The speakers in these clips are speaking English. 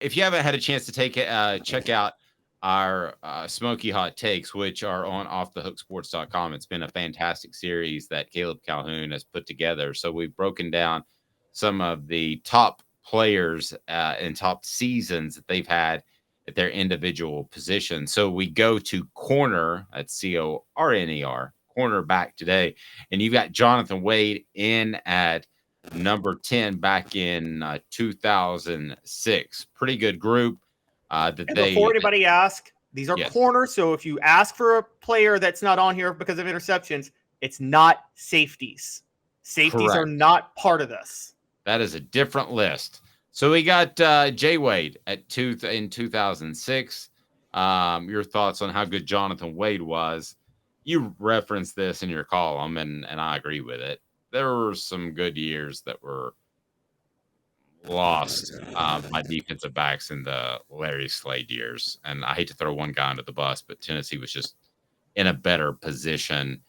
if you haven't had a chance to check out our Smoky Hot Takes, which are on offthehooksports.com. It's been a fantastic series that Caleb Calhoun has put together. So we've broken down some of the top players and top seasons that they've had at their individual positions. So we go to corner, that's corner, cornerback today. And you've got Jonathan Wade in at number 10 back in 2006. Pretty good group that And they. before anybody asks, these are Yes. corners. So if you ask for a player that's not on here because of interceptions, it's not safeties. Safeties are Correct. not part of this. That is a different list. So we got Jay Wade in 2006. Your thoughts on how good Jonathan Wade was? You referenced this in your column, and I agree with it. There were some good years that were lost by defensive backs in the Larry Slade years. And I hate to throw one guy under the bus, but Tennessee was just in a better position,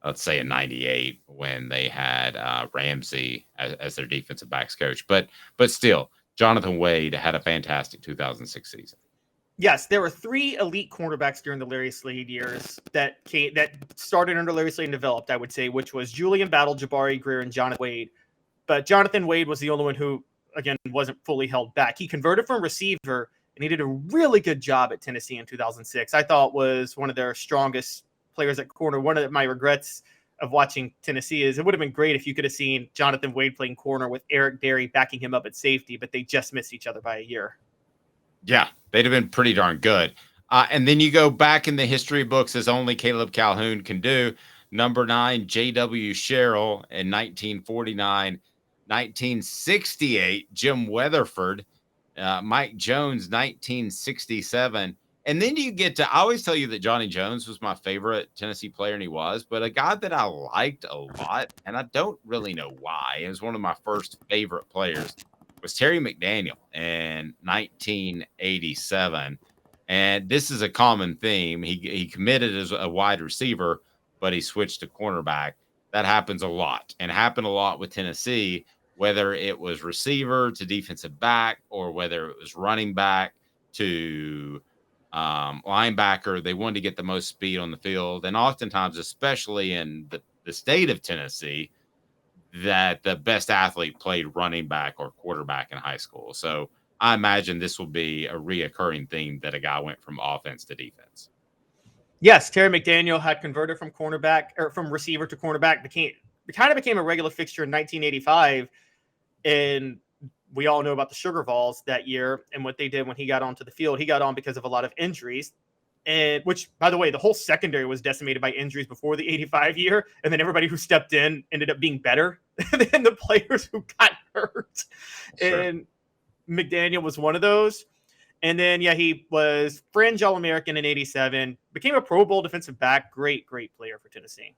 let's say in 98, when they had Ramsey as their defensive backs coach. But still, Jonathan Wade had a fantastic 2006 season. Yes, there were 3 elite cornerbacks during the Larry Slade years that started under Larry Slade and developed, I would say, which was Julian Battle, Jabari Greer, and Jonathan Wade. But Jonathan Wade was the only one who, again, wasn't fully held back. He converted from receiver, and he did a really good job at Tennessee in 2006. I thought was one of their strongest players at corner. One of my regrets of watching Tennessee is it would have been great if you could have seen Jonathan Wade playing corner with Eric Berry backing him up at safety, but they just missed each other by a year. Yeah, they'd have been pretty darn good. And then you go back in the history books as only Caleb Calhoun can do. Number 9, J.W. Sherrill in 1949. 1968, Jim Weatherford. Mike Jones, 1967. And then you get to, I always tell you that Johnny Jones was my favorite Tennessee player, and he was, but a guy that I liked a lot, and I don't really know why, it was one of my first favorite players, was Terry McDaniel in 1987. And this is a common theme. He committed as a wide receiver, but he switched to cornerback. That happens a lot, and happened a lot with Tennessee, whether it was receiver to defensive back or whether it was running back to linebacker. They wanted to get the most speed on the field. And oftentimes, especially in the state of Tennessee, that the best athlete played running back or quarterback in high school. So I imagine this will be a reoccurring theme that a guy went from offense to defense. Yes, Terry McDaniel had converted from cornerback or from receiver to cornerback. Became a regular fixture in 1985, and we all know about the Sugar Vols that year and what they did when he got onto the field. He got on because of a lot of injuries, and which, by the way, the whole secondary was decimated by injuries before the 85 year, and then everybody who stepped in ended up being better than the players who got hurt. Sure. And McDaniel was one of those. And then, yeah, he was fringe All-American in 87, became a Pro Bowl defensive back. Great player for Tennessee.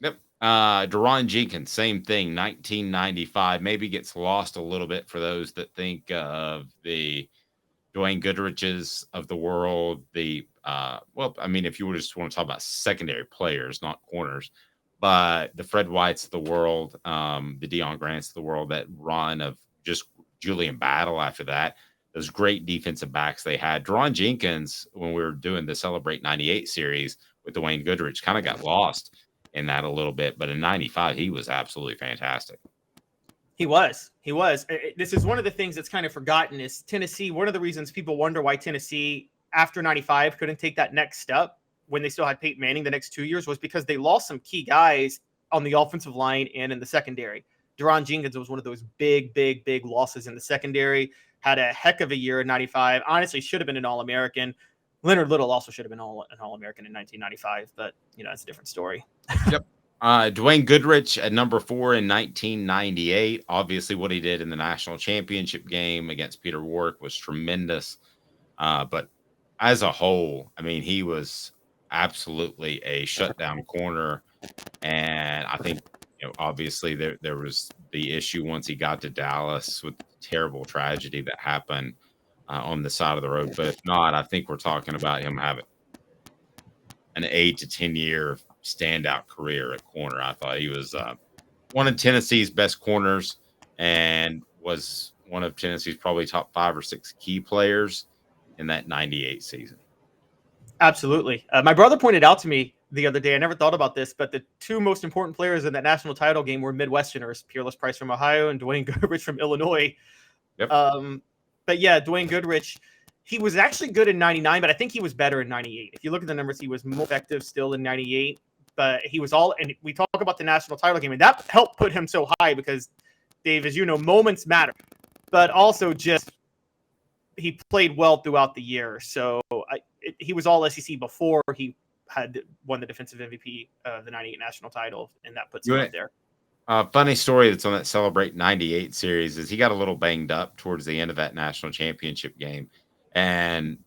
Yep. Duron Jenkins, same thing, 1995. Maybe gets lost a little bit for those that think of the Dwayne Goodriches of the world. If you just want to talk about secondary players, not corners, but the Fred Whites of the world, the Deion Grants of the world, that run of just Julian Battle after that. Those great defensive backs they had. Duron Jenkins, when we were doing the Celebrate 98 series with Dwayne Goodrich, kind of got lost in that a little bit. But in 95, he was absolutely fantastic. He was. This is one of the things that's kind of forgotten is Tennessee. One of the reasons people wonder why Tennessee, after 95, couldn't take that next step when they still had Peyton Manning the next 2 years was because they lost some key guys on the offensive line and in the secondary. Duron Jenkins was one of those big losses in the secondary. Had a heck of a year in 95. Honestly, should have been an All-American. Leonard Little also should have been an All-American in 1995, but, it's a different story. Yep. Dwayne Goodrich at number 4 in 1998. Obviously, what he did in the national championship game against Peter Warrick was tremendous. But as a whole, he was absolutely a shutdown corner. And I think, obviously there was the issue once he got to Dallas with the terrible tragedy that happened on the side of the road. But if not, I think we're talking about him having an 8 to 10 year standout career at corner. I thought he was one of Tennessee's best corners and was one of Tennessee's probably top 5 or 6 key players in that 98 season. Absolutely. My brother pointed out to me the other day, I never thought about this, but the two most important players in that national title game were Midwesterners, Peerless Price from Ohio and Dwayne Goodrich from Illinois. Yep. But yeah, Dwayne Goodrich, he was actually good in 99, but I think he was better in 98. If you look at the numbers, he was more effective still in 98, but he was all, and we talk about the national title game, and that helped put him so high because, Dave, as you know, moments matter, but also just he played well throughout the year. So he was all SEC before he had won the defensive MVP of the 98 national title, and that puts him up there. Funny story that's on that Celebrate 98 series is he got a little banged up towards the end of that national championship game. And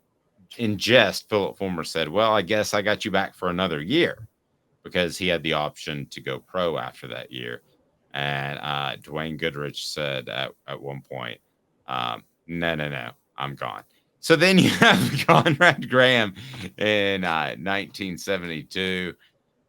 in jest, Philip Fulmer said, well, I guess I got you back for another year, because he had the option to go pro after that year. And Dwayne Goodrich said at one point, no, I'm gone. So then you have Conrad Graham in 1972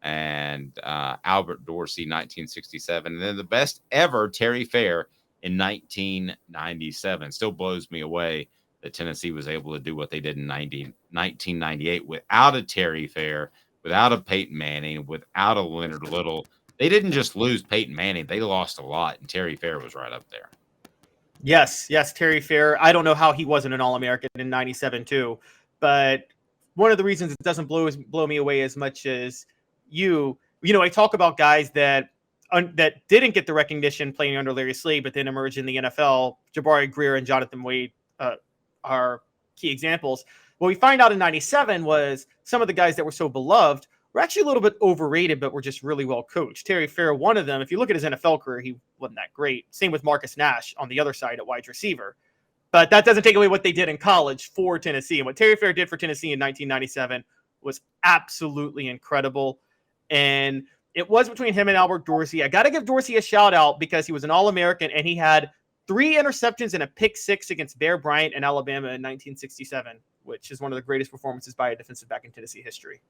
and Albert Dorsey 1967. And then the best ever, Terry Fair, in 1997. Still blows me away that Tennessee was able to do what they did in 1998 without a Terry Fair, without a Peyton Manning, without a Leonard Little. They didn't just lose Peyton Manning. They lost a lot, and Terry Fair was right up there. Yes, Terry Fair. I don't know how he wasn't an All-American in 97 too, but one of the reasons it doesn't blow me away as much as you know, I talk about guys that didn't get the recognition playing under Larry Slade, but then emerged in the NFL. Jabari Greer and Jonathan Wade are key examples. What we find out in 97 was some of the guys that were so beloved were actually a little bit overrated, but were just really well coached. Terry Fair, one of them. If you look at his NFL career, he wasn't that great. Same with Marcus Nash on the other side at wide receiver. But that doesn't take away what they did in college for Tennessee. And what Terry Fair did for Tennessee in 1997 was absolutely incredible. And it was between him and Albert Dorsey. I got to give Dorsey a shout out because he was an All-American and he had 3 interceptions and a pick 6 against Bear Bryant in Alabama in 1967, which is one of the greatest performances by a defensive back in Tennessee history.